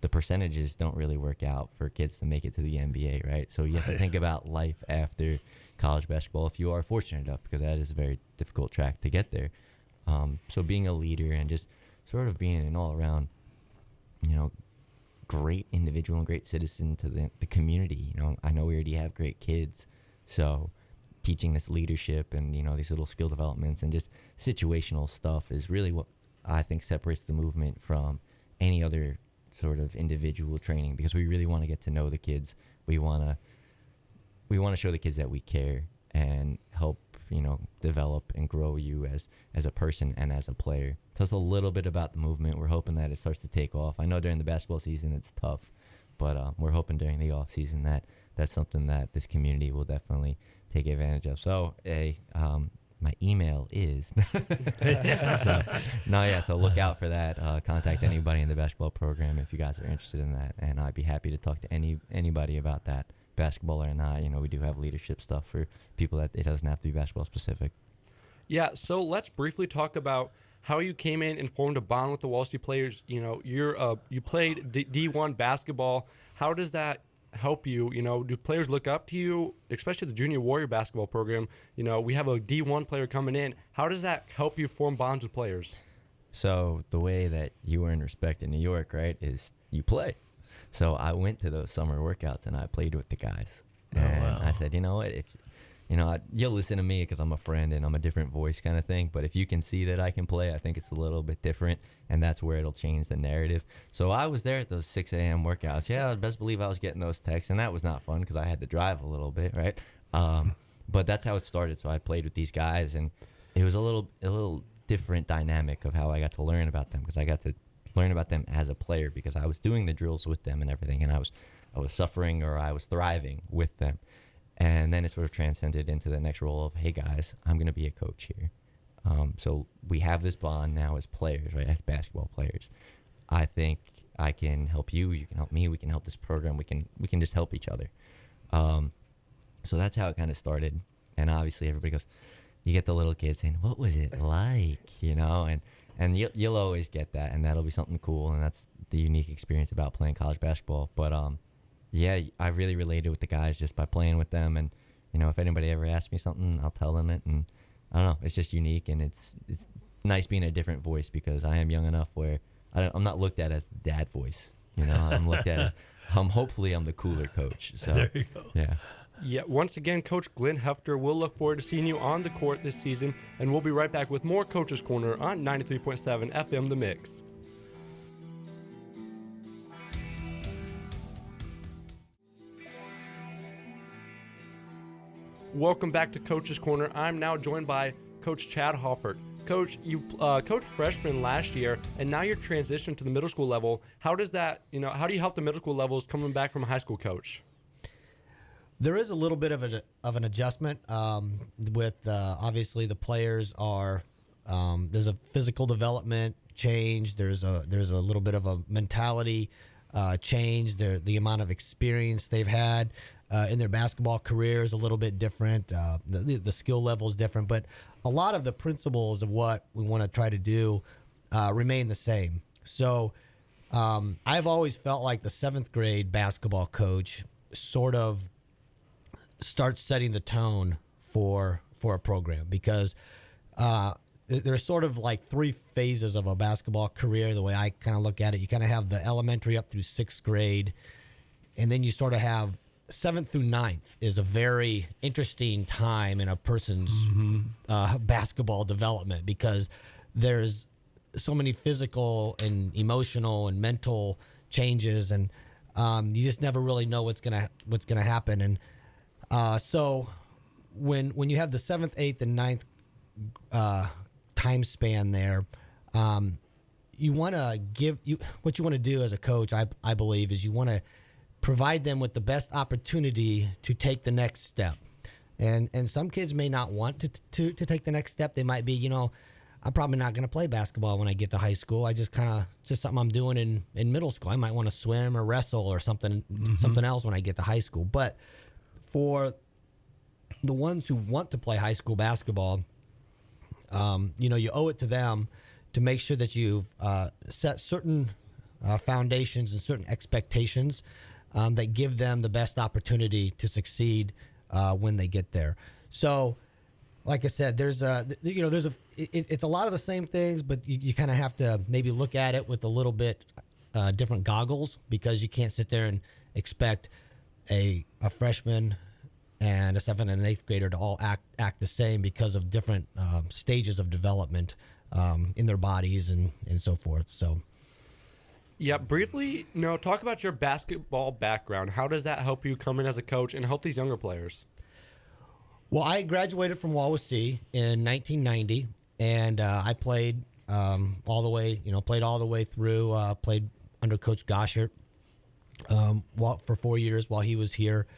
the percentages don't really work out for kids to make it to the NBA, right? So you have to think about life after college basketball if you are fortunate enough, because that is a very difficult track to get there. So being a leader and just sort of being an all-around, great individual and great citizen to the community. I know we already have great kids, so teaching this leadership and, these little skill developments and just situational stuff is really what I think separates the movement from any other sort of individual training, because we really want to get to know the kids. We want to show the kids that we care and help develop and grow you as a person and as a player. So it's a little bit about the movement. We're hoping that it starts to take off. I know during the basketball season it's tough, but we're hoping during the off season that that's something that this community will definitely take advantage of. So my email is so look out for that. Contact anybody in the basketball program if you guys are interested in that, and I'd be happy to talk to anybody about that, basketball or not. We do have leadership stuff for people that it doesn't have to be basketball specific. Yeah, so let's briefly talk about how you came in and formed a bond with the Wawasee players. You played D1 basketball. How does that help you? Do players look up to you, especially the Junior Warrior basketball program? We have a D1 player coming in. How does that help you form bonds with players? So the way that you earn respect in New York, right, is you play. So I went to those summer workouts and I played with the guys. And I said, what, if you'll listen to me because I'm a friend and I'm a different voice kind of thing. But if you can see that I can play, I think it's a little bit different, and that's where it'll change the narrative. So I was there at those 6 a.m. workouts. Yeah, I'd best believe I was getting those texts, and that was not fun because I had to drive a little bit, right? But that's how it started. So I played with these guys, and it was a little different dynamic of how I got to learn about them, because I got to learn about them as a player because I was doing the drills with them and everything, and I was suffering or I was thriving with them. And then it sort of transcended into the next role of, hey guys, I'm going to be a coach here. So we have this bond now as players, right? As basketball players. I think I can help you. You can help me. We can help this program. We can just help each other. So that's how it kind of started. And obviously everybody goes, you get the little kids saying, what was it like? And you'll always get that, and that'll be something cool. And that's the unique experience about playing college basketball. But yeah, I really related with the guys just by playing with them. And, if anybody ever asks me something, I'll tell them it. And I don't know, it's just unique, and it's nice being a different voice, because I am young enough where I'm not looked at as the dad voice. I'm looked at as, hopefully I'm the cooler coach. So, there you go. Yeah. Yeah, once again, Coach Glenn Hefter, we'll look forward to seeing you on the court this season, and we'll be right back with more Coach's Corner on 93.7 FM The Mix. Welcome back to Coach's Corner. I'm now joined by Coach Chad Hoffert. Coach, you coached freshmen last year, and now you're transitioned to the middle school level. How does that, how do you help the middle school levels coming back from a high school coach? There is a little bit of an adjustment with obviously the players are there's a physical development change. There's a little bit of a mentality change. The amount of experience they've had in their basketball career is a little bit different. The skill level is different, but a lot of the principles of what we want to try to do remain the same. So I've always felt like the 7th grade basketball coach sort of starts setting the tone for a program, because there's sort of like 3 phases of a basketball career. The way I kind of look at it, you kind of have the elementary up through 6th grade, and then you sort of have 7th through 9th is a very interesting time in a person's basketball development, because there's so many physical and emotional and mental changes, and you just never really know what's gonna happen. And so when you have the 7th, 8th, and 9th time span there, you want to what you want to do as a coach, I believe, is you want to provide them with the best opportunity to take the next step. And some kids may not want to take the next step. They might be, I'm probably not going to play basketball when I get to high school. I just just something I'm doing in middle school. I might want to swim or wrestle or something else when I get to high school. But for the ones who want to play high school basketball, you owe it to them to make sure that you've set certain foundations and certain expectations that give them the best opportunity to succeed when they get there. So, like I said, it's a lot of the same things, but you kind of have to maybe look at it with a little bit different goggles, because you can't sit there and expect a freshman and a 7th and an 8th grader to all act the same, because of different stages of development in their bodies and so forth. So, yeah, briefly, talk about your basketball background. How does that help you come in as a coach and help these younger players? Well, I graduated from Wawasee in 1990, and I played all the way through. Played under Coach Goshert for 4 years while he was here.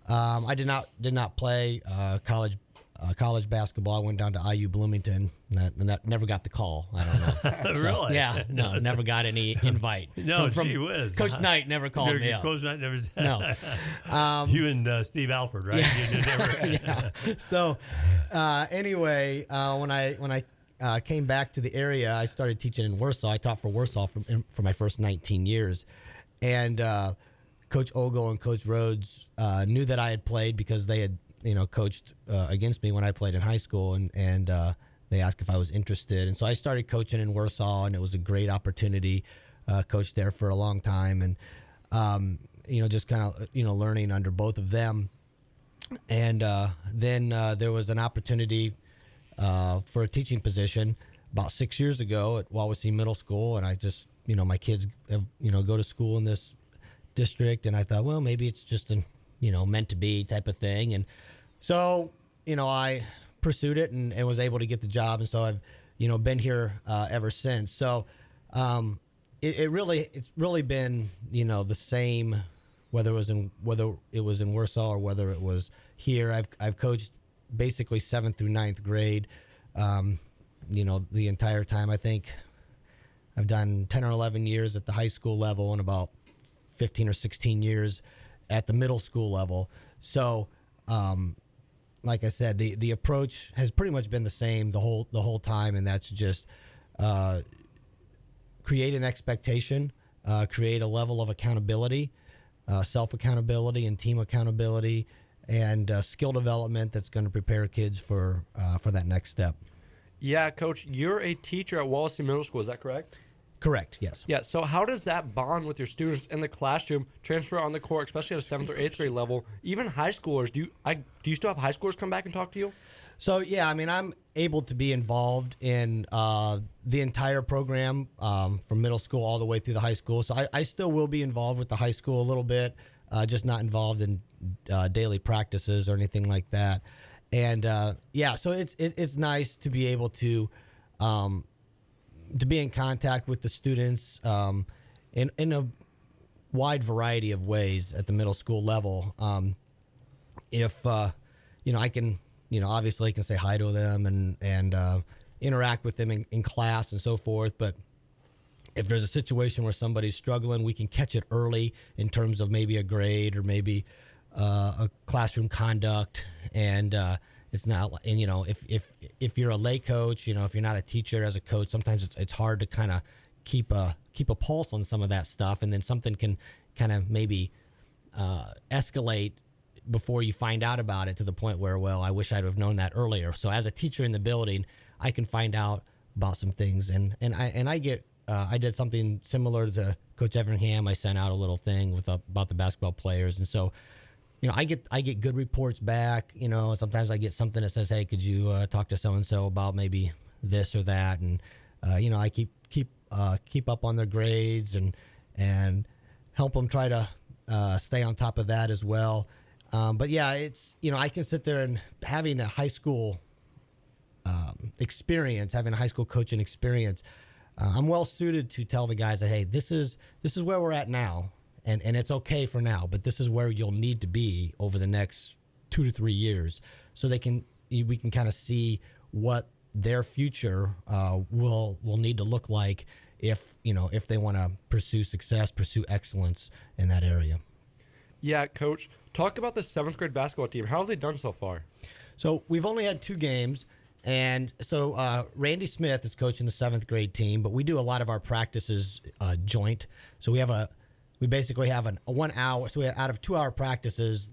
I did not play college basketball. I went down to IU Bloomington, and never got the call. I don't know. Really? Yeah, no, never got any invite. No, from gee whiz. Coach Knight never called me up. Coach Knight never said. No. You and Steve Alford, right? Yeah. You never, Yeah. So, anyway, when I came back to the area, I started teaching in Warsaw. I taught for Warsaw for my first 19 years, and Coach Ogle and Coach Rhodes knew that I had played, because they had coached against me when I played in high school, and they asked if I was interested, and so I started coaching in Warsaw, and it was a great opportunity. Coached there for a long time, and just kind of learning under both of them. And then there was an opportunity for a teaching position about 6 years ago at Wawasee Middle School, and I just my kids have, go to school in this district, and I thought, well, maybe it's just an meant to be type of thing. And so I pursued it and was able to get the job, and so I've been here ever since. So it's really been the same, whether it was in Warsaw or whether it was here. I've coached basically 7th through 9th grade the entire time. I think I've done 10 or 11 years at the high school level and about 15 or 16 years at the middle school level. So, like I said, the approach has pretty much been the same the whole time, and that's just create an expectation, create a level of accountability, self-accountability and team accountability, and skill development that's going to prepare kids for that next step. Yeah, Coach, you're a teacher at Wawasee Middle School, is that correct? Correct, yes. Yeah, so how does that bond with your students in the classroom transfer on the court, especially at a 7th or 8th grade level? Even high schoolers, do you still have high schoolers come back and talk to you? So, yeah, I mean, I'm able to be involved in the entire program from middle school all the way through the high school. So I still will be involved with the high school a little bit, just not involved in daily practices or anything like that. And, so it's nice to be able to be in contact with the students in a wide variety of ways at the middle school level. If I can, obviously I can say hi to them and interact with them in class and so forth. But if there's a situation where somebody's struggling, we can catch it early in terms of maybe a grade or maybe a classroom conduct. And it's not, and if you're a lay coach, if you're not a teacher as a coach, sometimes it's hard to kind of keep a pulse on some of that stuff, and then something can kind of maybe escalate before you find out about it to the point where, well, I wish I'd have known that earlier. So as a teacher in the building, I can find out about some things, and I get I did something similar to Coach Everingham. I sent out a little thing about the basketball players, and so I get good reports back. Sometimes I get something that says, "Hey, could you talk to so and so about maybe this or that?" And I keep up on their grades and help them try to stay on top of that as well. But yeah, it's I can sit there and having a high school experience, having a high school coaching experience. I'm well suited to tell the guys that, hey, this is where we're at now. And it's okay for now, but this is where you'll need to be over the next 2 to 3 years, so we can kind of see what their future will need to look like if they want to pursue success, pursue excellence in that area. Yeah, Coach, talk about the 7th grade basketball team. How have they done so far? So we've only had 2 games. And so Randy Smith is coaching the 7th grade team, but we do a lot of our practices joint. So we basically have a 1 hour. So out of 2-hour practices,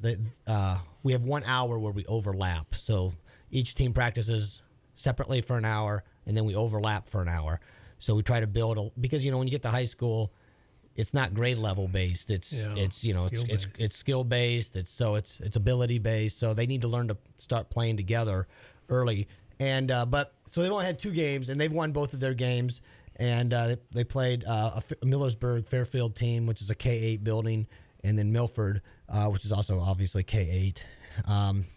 we have 1 hour where we overlap. So each team practices separately for an hour, and then we overlap for an hour. So we try to build because when you get to high school, it's not grade level based. It's skill based. It's ability based. So they need to learn to start playing together early. And so they've only had 2 games, and they've won both of their games. And they played a Millersburg Fairfield team, which is a K-8 building, and then Milford, which is also obviously K-8.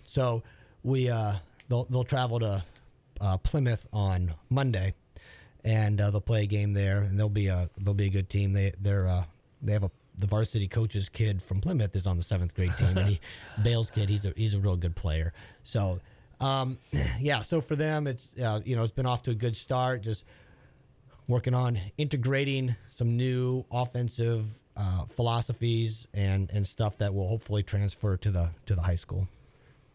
So they'll travel to Plymouth on Monday, and they'll play a game there, and they'll be a good team. They have the varsity coach's kid from Plymouth is on the 7th grade team, and Bale's kid, he's a real good player. So so for them, it's it's been off to a good start. Just working on integrating some new offensive philosophies and stuff that will hopefully transfer to the high school.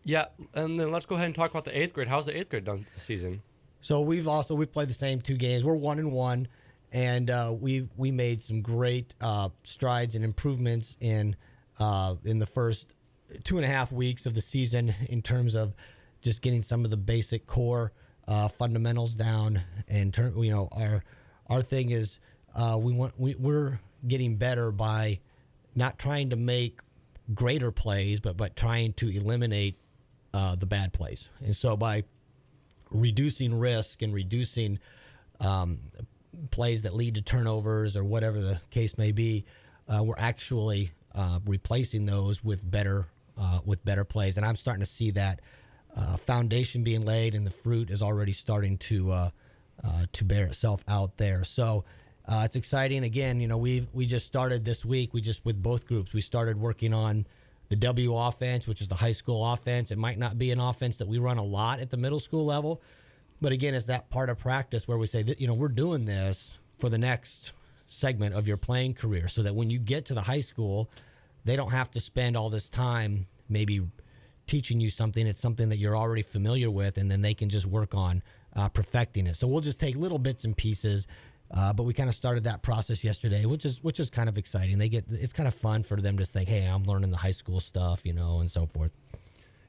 Yeah, and then let's go ahead and talk about the 8th grade. How's the 8th grade done this season? So we've played the same 2 games. We're 1-1, and we made some great strides and improvements in the first 2.5 weeks of the season in terms of just getting some of the basic core fundamentals down. And our thing is we're getting better by not trying to make greater plays, but trying to eliminate the bad plays. And so by reducing risk and reducing plays that lead to turnovers or whatever the case may be, we're actually replacing those with better plays. And I'm starting to see that foundation being laid, and the fruit is already starting to bear itself out there. So it's exciting. Again, we just started this week. With both groups, we started working on the W offense, which is the high school offense. It might not be an offense that we run a lot at the middle school level, but again, it's that part of practice where we say that we're doing this for the next segment of your playing career, so that when you get to the high school, they don't have to spend all this time maybe teaching you something. It's something that you're already familiar with, and then they can just work on perfecting it. So we'll just take little bits and pieces, but we kind of started that process yesterday, which is kind of exciting. It's kind of fun for them to think, hey, I'm learning the high school stuff, and so forth.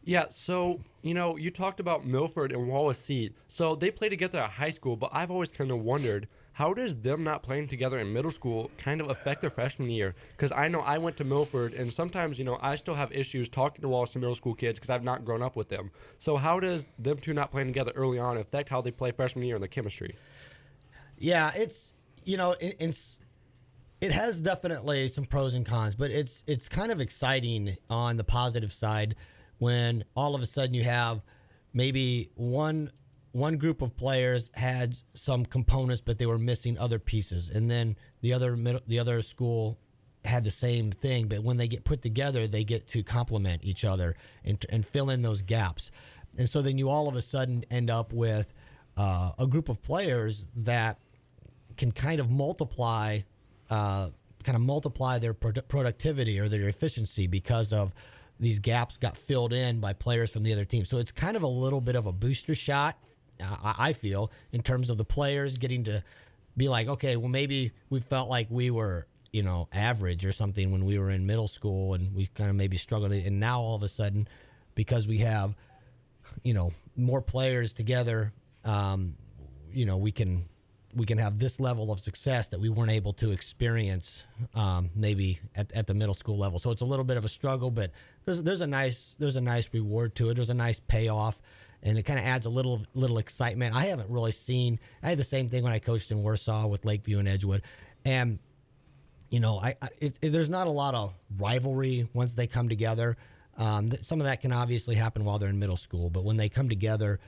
Yeah, so, you talked about Milford and Wawasee. So they play together at high school, but I've always kind of wondered, how does them not playing together in middle school kind of affect their freshman year? Because I know I went to Milford, and sometimes, I still have issues talking to Wawasee middle school kids because I've not grown up with them. So how does them two not playing together early on affect how they play freshman year in the chemistry? Yeah, it's, it has definitely some pros and cons, but it's kind of exciting on the positive side when all of a sudden you have maybe one group of players had some components, but they were missing other pieces, and then the other school had the same thing, but when they get put together, they get to complement each other and fill in those gaps. And so then you all of a sudden end up with a group of players that can kind of multiply their productivity or their efficiency because of these gaps got filled in by players from the other team. So it's kind of a little bit of a booster shot, I feel, in terms of the players getting to be like, okay, well, maybe we felt like we were, average or something when we were in middle school, and we kind of maybe struggled. And now all of a sudden, because we have, more players together, we can we can have this level of success that we weren't able to experience maybe at the middle school level. So it's a little bit of a struggle, but there's a nice reward to it. There's a nice payoff, and it kind of adds a little excitement. I haven't really seen. I had the same thing when I coached in Warsaw with Lakeview and Edgewood, and there's not a lot of rivalry once they come together. Some of that can obviously happen while they're in middle school, but when they come together,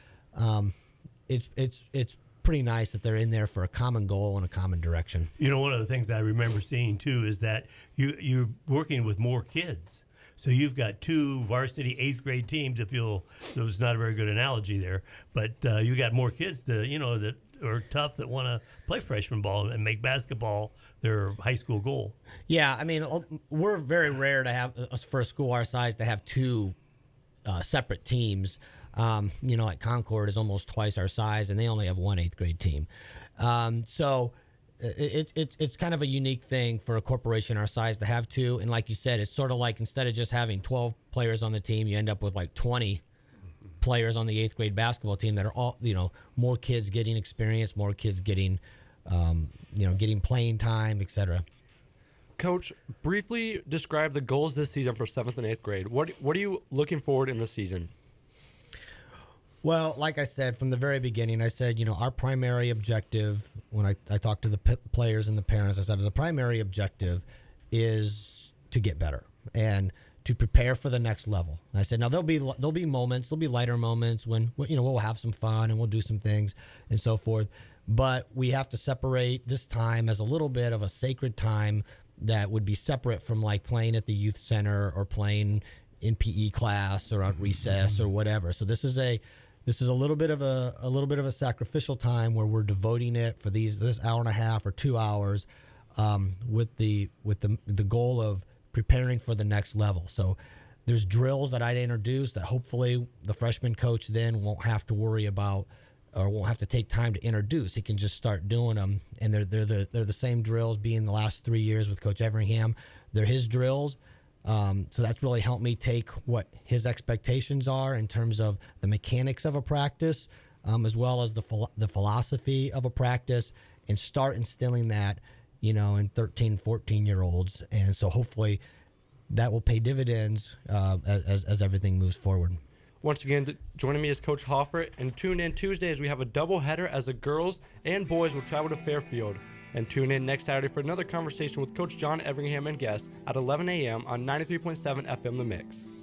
it's pretty nice that they're in there for a common goal and a common direction. One of the things I remember seeing too is that you're working with more kids. So you've got 2 varsity 8th grade teams. So it's not a very good analogy there, but you got more kids that are tough, that want to play freshman ball and make basketball their high school goal. Yeah, I mean, we're very rare to have, for a school our size, to have 2 separate teams. At Concord is almost twice our size, and they only have 1 8th grade team. So it's kind of a unique thing for a corporation our size to have 2. And like you said, it's sort of like instead of just having 12 players on the team, you end up with like 20 players on the 8th grade basketball team that are all, more kids getting experience, more kids getting, getting playing time, etc. Coach, briefly describe the goals this season for 7th and 8th grade. What are you looking forward in the season? Well, like I said, from the very beginning, I said, our primary objective, when I talked to the players and the parents, I said, the primary objective is to get better and to prepare for the next level. And I said, now there'll be moments, there'll be lighter moments when, we'll have some fun and we'll do some things and so forth. But we have to separate this time as a little bit of a sacred time that would be separate from like playing at the youth center or playing in PE class or on recess or whatever. So this is a little bit of a sacrificial time where we're devoting it for this hour and a half or 2 hours with the goal of preparing for the next level. So there's drills that I'd introduce that hopefully the freshman coach then won't have to worry about or won't have to take time to introduce. He can just start doing them, and they're the same drills being the last 3 years with Coach Everingham. They're his drills. So that's really helped me take what his expectations are in terms of the mechanics of a practice, as well as the philosophy of a practice, and start instilling that, in 13, 14-year-olds. And so hopefully that will pay dividends as everything moves forward. Once again, joining me is Coach Hoffer, and tune in Tuesday as we have a doubleheader as the girls and boys will travel to Fairfield. And tune in next Saturday for another conversation with Coach John Everingham and guests at 11 a.m. on 93.7 FM The Mix.